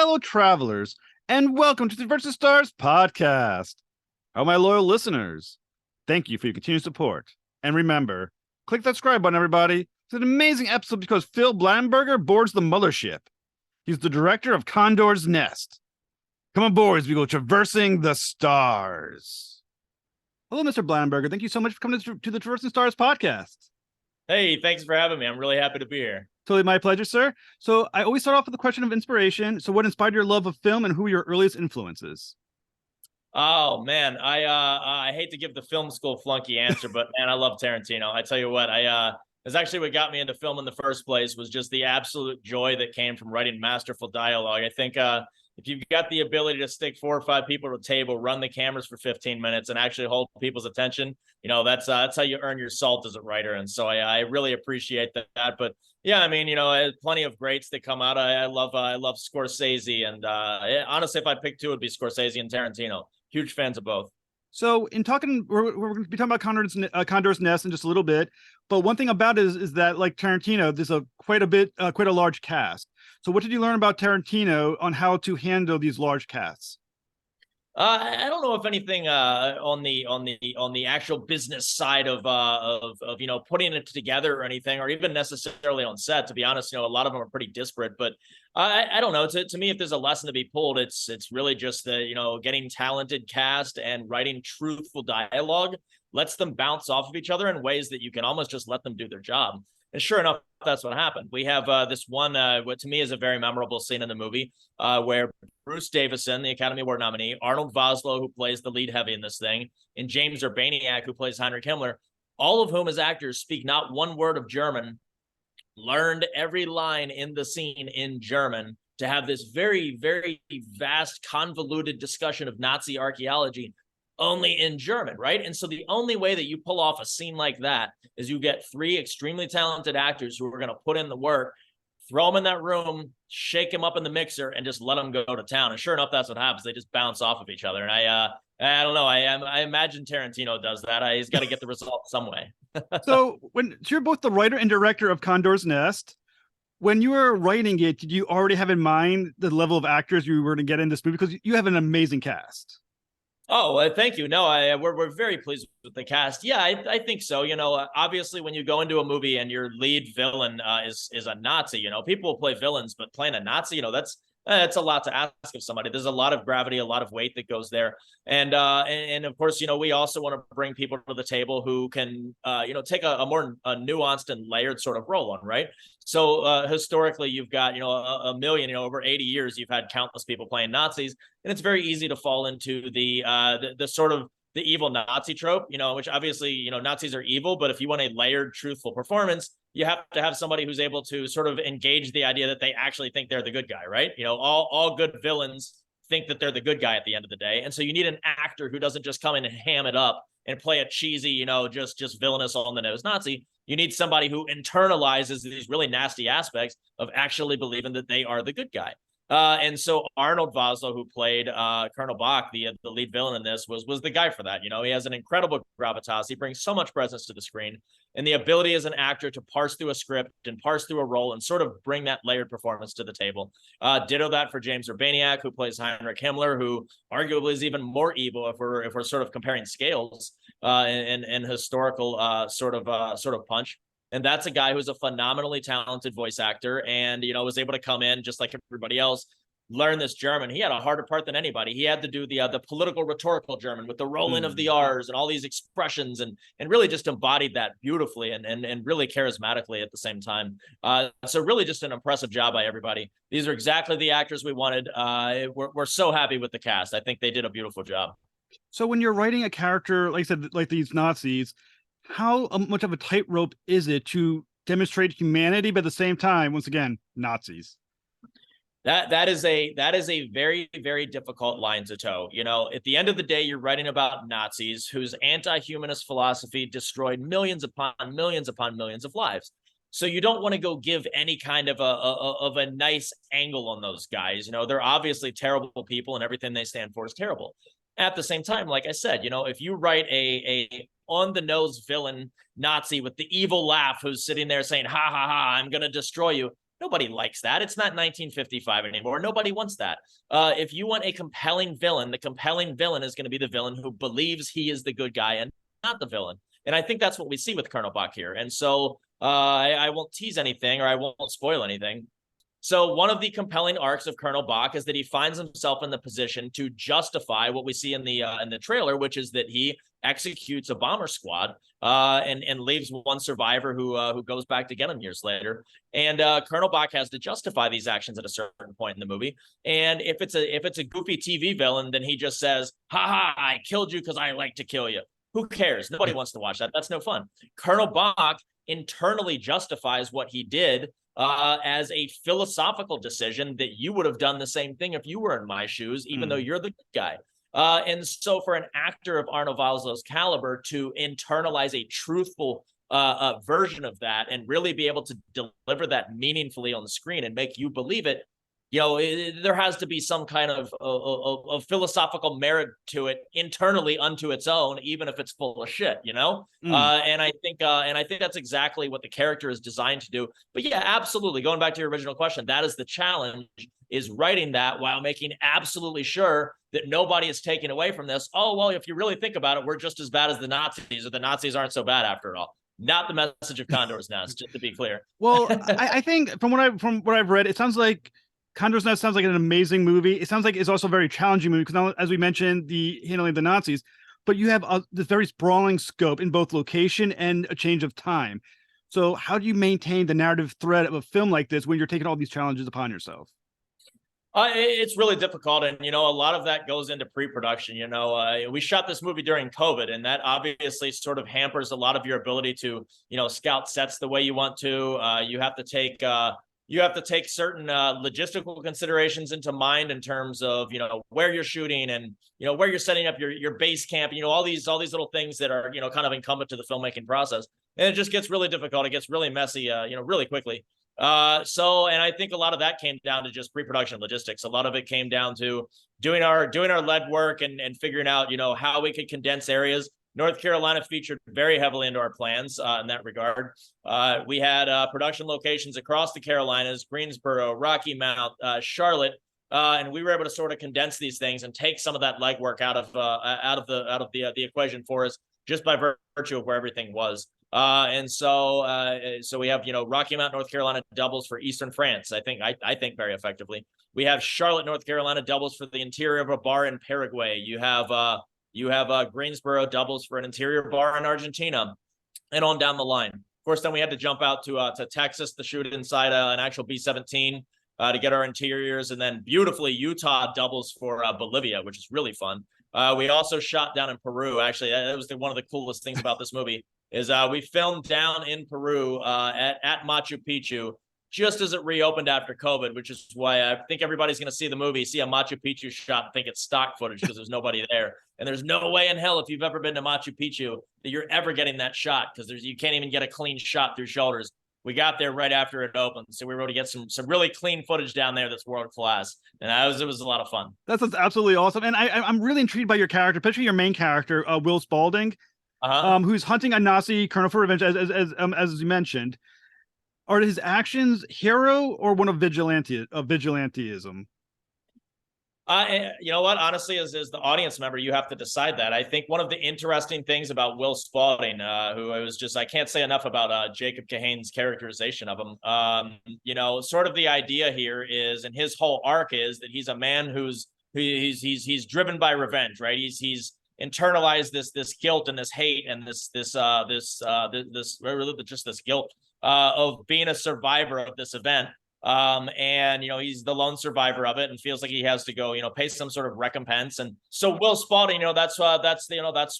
fellow travelers, and welcome to the Versus Stars podcast. Oh, my loyal listeners, thank you for your continued support. And remember, click that subscribe button, everybody. It's an amazing episode because Phil Blattenberger boards the mothership. He's the director of Condor's Nest. Come on, boys, we go traversing the stars. Hello, Mr. Blattenberger. Thank you so much for coming to the Traversing Stars podcast. Hey, thanks for having me. I'm really happy to be here. Totally my pleasure, sir. So I always start off with the question of inspiration. So what inspired your love of film and who were your earliest influences? Oh man, I hate to give the film school flunky answer, but man, I love Tarantino. I tell you what, it's actually what got me into film in the first place was just the absolute joy that came from writing masterful dialogue. I think if you've got the ability to stick 4 or 5 people at a table, run the cameras for 15 minutes, and actually hold people's attention, you know, that's how you earn your salt as a writer. And so I really appreciate that. But yeah, I mean, you know, plenty of greats that come out. I love Scorsese, and honestly, if I pick two, it'd be Scorsese and Tarantino. Huge fans of both. So in talking, we're going to be talking about Condor's Nest in just a little bit. But one thing about it is that, like Tarantino, there's quite a large cast. So what did you learn about Tarantino on how to handle these large casts? I don't know if anything on the actual business side of you know, putting it together or anything, or even necessarily on set. To be honest, you know, a lot of them are pretty disparate. But I don't know. To me, if there's a lesson to be pulled, it's really just the, you know, getting talented cast and writing truthful dialogue lets them bounce off of each other in ways that you can almost just let them do their job. And sure enough, that's what happened. We have this one, what to me is a very memorable scene in the movie, where Bruce Davison, the Academy Award nominee, Arnold Vosloo, who plays the lead heavy in this thing, and James Urbaniak, who plays Heinrich Himmler, all of whom as actors speak not one word of German, learned every line in the scene in German to have this very, very vast, convoluted discussion of Nazi archaeology only in German, right? And so the only way that you pull off a scene like that is you get 3 extremely talented actors who are going to put in the work, throw them in that room, shake them up in the mixer, and just let them go to town. And sure enough, that's what happens. They just bounce off of each other. And I don't know. I imagine Tarantino does that. He's got to get the result some way. So you're both the writer and director of Condor's Nest. When you were writing it, did you already have in mind the level of actors you were to get in this movie? Because you have an amazing cast. Oh, thank you. No, we're very pleased with the cast. Yeah, I think so. You know, obviously, when you go into a movie and your lead villain is a Nazi, you know, people will play villains, but playing a Nazi, you know, that's a lot to ask of somebody. There's a lot of gravity, a lot of weight that goes there, and of course, you know, we also want to bring people to the table who can, you know, take a more nuanced and layered sort of role on, right? So historically, you've got, you know, a million, you know, over 80 years, you've had countless people playing Nazis, and it's very easy to fall into the sort of the evil Nazi trope, you know, which obviously, you know, Nazis are evil, but if you want a layered, truthful performance, you have to have somebody who's able to sort of engage the idea that they actually think they're the good guy, right? You know, all good villains think that they're the good guy at the end of the day. And so you need an actor who doesn't just come in and ham it up and play a cheesy, you know, just villainous on the nose Nazi. You need somebody who internalizes these really nasty aspects of actually believing that they are the good guy. And so Arnold Vosloo, who played Colonel Bach, the lead villain in this, was the guy for that. You know, he has an incredible gravitas. He brings so much presence to the screen, and the ability as an actor to parse through a script and parse through a role and sort of bring that layered performance to the table. Ditto that for James Urbaniak, who plays Heinrich Himmler, who arguably is even more evil if we're sort of comparing scales and historical sort of punch. And that's a guy who's a phenomenally talented voice actor and, you know, was able to come in just like everybody else, learn this German. He had a harder part than anybody. He had to do the political rhetorical German with the roll in of the R's and all these expressions and really just embodied that beautifully and really charismatically at the same time. So really just an impressive job by everybody. These are exactly the actors we wanted. We're so happy with the cast. I think they did a beautiful job. So when you're writing a character, like I said, like these Nazis, how much of a tightrope is it to demonstrate humanity, but at the same time, once again, Nazis? That is a very, very difficult line to toe. You know, at the end of the day, you're writing about Nazis whose anti-humanist philosophy destroyed millions upon millions of lives. So you don't want to go give any kind of a nice angle on those guys. You know, they're obviously terrible people and everything they stand for is terrible. At the same time, like I said, you know, if you write a on the nose villain Nazi with the evil laugh who's sitting there saying, ha, ha, ha, I'm going to destroy you. Nobody likes that. It's not 1955 anymore. Nobody wants that. If you want a compelling villain, the compelling villain is going to be the villain who believes he is the good guy and not the villain. And I think that's what we see with Colonel Bach here. And so I won't tease anything, or I won't spoil anything. So one of the compelling arcs of Colonel Bach is that he finds himself in the position to justify what we see in the trailer, which is that he executes a bomber squad and leaves one survivor who goes back to get him years later. And Colonel Bach has to justify these actions at a certain point in the movie. And if it's a goofy TV villain, then he just says, "Ha ha! I killed you because I like to kill you." Who cares? Nobody wants to watch that. That's no fun. Colonel Bach internally justifies what he did as a philosophical decision that you would have done the same thing if you were in my shoes, even though you're the good guy. And so for an actor of Arnold Vosloo's caliber to internalize a truthful version of that and really be able to deliver that meaningfully on the screen and make you believe it, there has to be some kind of philosophical merit to it internally unto its own, even if it's full of shit, And I think that's exactly what the character is designed to do. But yeah, absolutely. Going back to your original question, that is the challenge, is writing that while making absolutely sure that nobody is taken away from this. Oh, well, if you really think about it, we're just as bad as the Nazis, or the Nazis aren't so bad after all. Not the message of Condor's Nest, just to be clear. Well, I think from what I've read, it sounds like Condor's Nest sounds like an amazing movie. It sounds like it's also a very challenging movie because, as we mentioned, the handling of the Nazis, but you have this very sprawling scope in both location and a change of time. So how do you maintain the narrative thread of a film like this when you're taking all these challenges upon yourself? It's really difficult. And, a lot of that goes into pre-production. We shot this movie during COVID, and that obviously sort of hampers a lot of your ability to, scout sets the way you want to. You have to take certain logistical considerations into mind in terms of, where you're shooting and, where you're setting up your base camp, all these little things that are, kind of incumbent to the filmmaking process. And it just gets really difficult. It gets really messy, really quickly. And I think a lot of that came down to just pre-production logistics. A lot of it came down to doing our lead work and figuring out, how we could condense areas. North Carolina featured very heavily into our plans in that regard. We had production locations across the Carolinas, Greensboro, Rocky Mount, Charlotte, and we were able to sort of condense these things and take some of that legwork out of the equation for us, just by virtue of where everything was. So we have, Rocky Mount, North Carolina doubles for Eastern France. I think very effectively. We have Charlotte, North Carolina doubles for the interior of a bar in Paraguay. You have Greensboro doubles for an interior bar in Argentina, and on down the line. Of course, then we had to jump out to Texas to shoot inside an actual B-17 to get our interiors, and then beautifully Utah doubles for Bolivia, which is really fun. We also shot down in Peru. Actually, that was one of the coolest things about this movie is we filmed down in Peru at Machu Picchu just as it reopened after COVID, which is why I think everybody's going to see the movie, see a Machu Picchu shot, and think it's stock footage because there's nobody there. And there's no way in hell, if you've ever been to Machu Picchu, that you're ever getting that shot, because you can't even get a clean shot through shoulders. We got there right after it opened, so we were able to get some really clean footage down there that's world class, and it was a lot of fun. That's absolutely awesome, and I'm really intrigued by your character, especially your main character, Will Spaulding, who's hunting a Nazi colonel for revenge, as you mentioned. Are his actions hero or one of vigilantism? You know what? Honestly, as the audience member, you have to decide that. I think one of the interesting things about Will Spaulding, who I can't say enough about Jacob Kahane's characterization of him. Sort of the idea here is, and his whole arc is that he's a man he's driven by revenge, right? He's internalized this guilt and this hate and this guilt of being a survivor of this event. He's the lone survivor of it and feels like he has to go, pay some sort of recompense. And so Will Spaulding, that's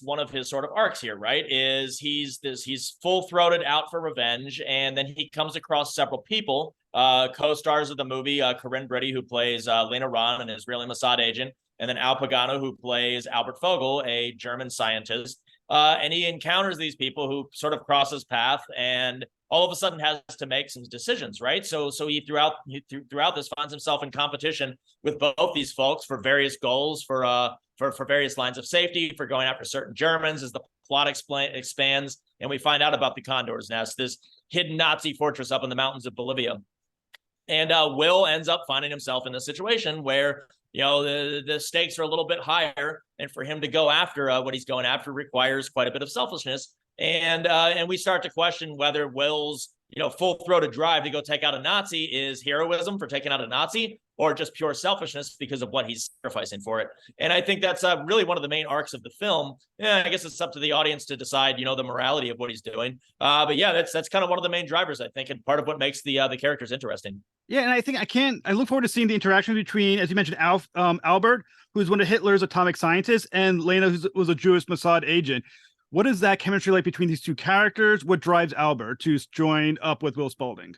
one of his sort of arcs here, right? Is he's full-throated out for revenge, and then he comes across several people, co-stars of the movie, Corinne Briddy, who plays Lena Ron, an Israeli Mossad agent, and then Al Pagano, who plays Albert Fogel, a German scientist. And he encounters these people who sort of cross his path, and all of a sudden has to make some decisions, right? So he throughout this finds himself in competition with both these folks for various goals, for various lines of safety, for going after certain Germans as the plot expands, and we find out about the Condor's Nest, this hidden Nazi fortress up in the mountains of Bolivia. And Will ends up finding himself in a situation where, you know, the stakes are a little bit higher, and for him to go after what he's going after requires quite a bit of selfishness. And we start to question whether Will's, you know, full-throated drive to go take out a Nazi is heroism for taking out a Nazi, or just pure selfishness because of what he's sacrificing for it. And I think that's really one of the main arcs of the film. Yeah, I guess it's up to the audience to decide, you know, the morality of what he's doing. But yeah, that's kind of one of the main drivers, I think, and part of what makes the characters interesting. Yeah, and I think I look forward to seeing the interaction between, as you mentioned, Albert, who's one of Hitler's atomic scientists, and Lena, who was a Jewish Mossad agent. What is that chemistry like between these two characters? What drives Albert to join up with Will Spaulding?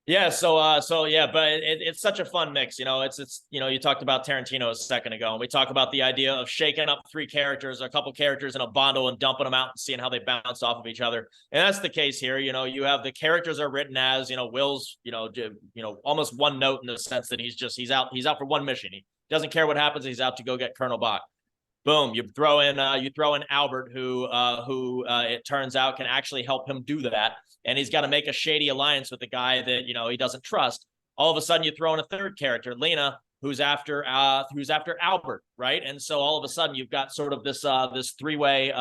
Yeah, so yeah, but it's such a fun mix, you know. It's you know, you talked about Tarantino a second ago, and we talk about the idea of shaking up three characters or a couple characters in a bundle and dumping them out and seeing how they bounce off of each other. And that's the case here. You know, you have the characters are written as, you know, Will's, you know, almost one note in the sense that he's out for one mission. He doesn't care what happens. He's out to go get Colonel Bach. Boom, you throw in Albert, who it turns out can actually help him do that, and he's got to make a shady alliance with the guy that, you know, he doesn't trust. All of a sudden, you throw in a third character, Lena, who's after Albert, right? And so all of a sudden, you've got sort of this three-way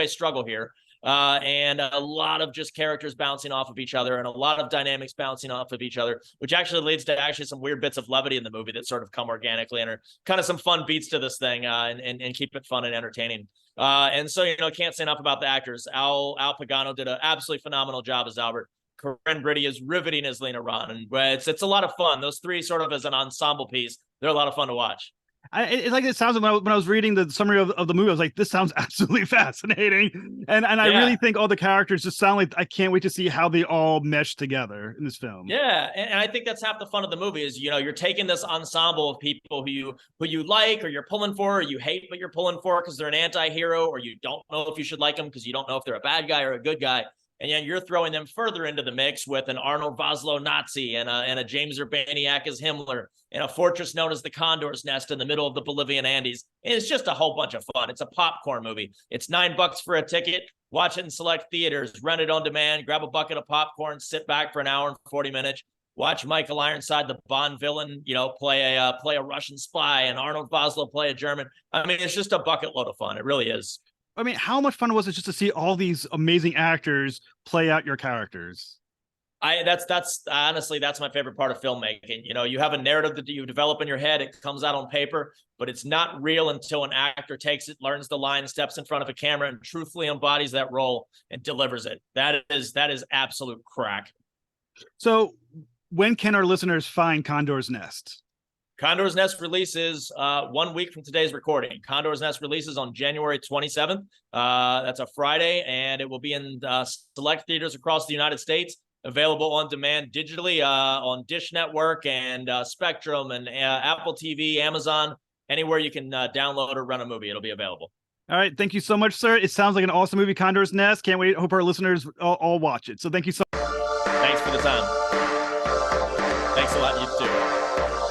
struggle here. And a lot of just characters bouncing off of each other, and a lot of dynamics bouncing off of each other, which actually leads to some weird bits of levity in the movie that sort of come organically and are kind of some fun beats to this thing, and keep it fun and entertaining. And so, you know, can't say enough about the actors. Al Pagano did an absolutely phenomenal job as Albert. Corinne Briddy is riveting as Lena Ron, and it's a lot of fun. Those three sort of as an ensemble piece, they're a lot of fun to watch. It's like it sounds when I was reading the summary of the movie, I was like, this sounds absolutely fascinating. And I really think all the characters just sound like I can't wait to see how they all mesh together in this film. Yeah, and I think that's half the fun of the movie is, you know, you're taking this ensemble of people who you like, or you're pulling for, or you hate but you're pulling for because they're an anti-hero, or you don't know if you should like them because you don't know if they're a bad guy or a good guy. And yet you're throwing them further into the mix with an Arnold Vosloo Nazi and a James Urbaniak as Himmler, and a fortress known as the Condor's Nest in the middle of the Bolivian Andes. And it's just a whole bunch of fun. It's a popcorn movie. It's $9 for a ticket. Watch it in select theaters, rent it on demand, grab a bucket of popcorn, sit back for an hour and 40 minutes. Watch Michael Ironside, the Bond villain, you know, play a Russian spy, and Arnold Vosloo play a German. I mean, it's just a bucket load of fun. It really is. I mean, how much fun was it just to see all these amazing actors play out your characters? That's honestly, that's my favorite part of filmmaking. You know, you have a narrative that you develop in your head. It comes out on paper, but it's not real until an actor takes it, learns the line, steps in front of a camera, and truthfully embodies that role and delivers it. That is absolute crack. So when can our listeners find Condor's Nest? Condor's Nest releases 1 week from today's recording. Condor's Nest releases on January 27th. That's a Friday, and it will be in select theaters across the United States, available on demand digitally on Dish Network and Spectrum and Apple TV, Amazon, anywhere you can download or rent a movie. It'll be available. All right. Thank you so much, sir. It sounds like an awesome movie, Condor's Nest. Can't wait. Hope our listeners all watch it. So thank you so much. Thanks for the time. Thanks a lot. You too.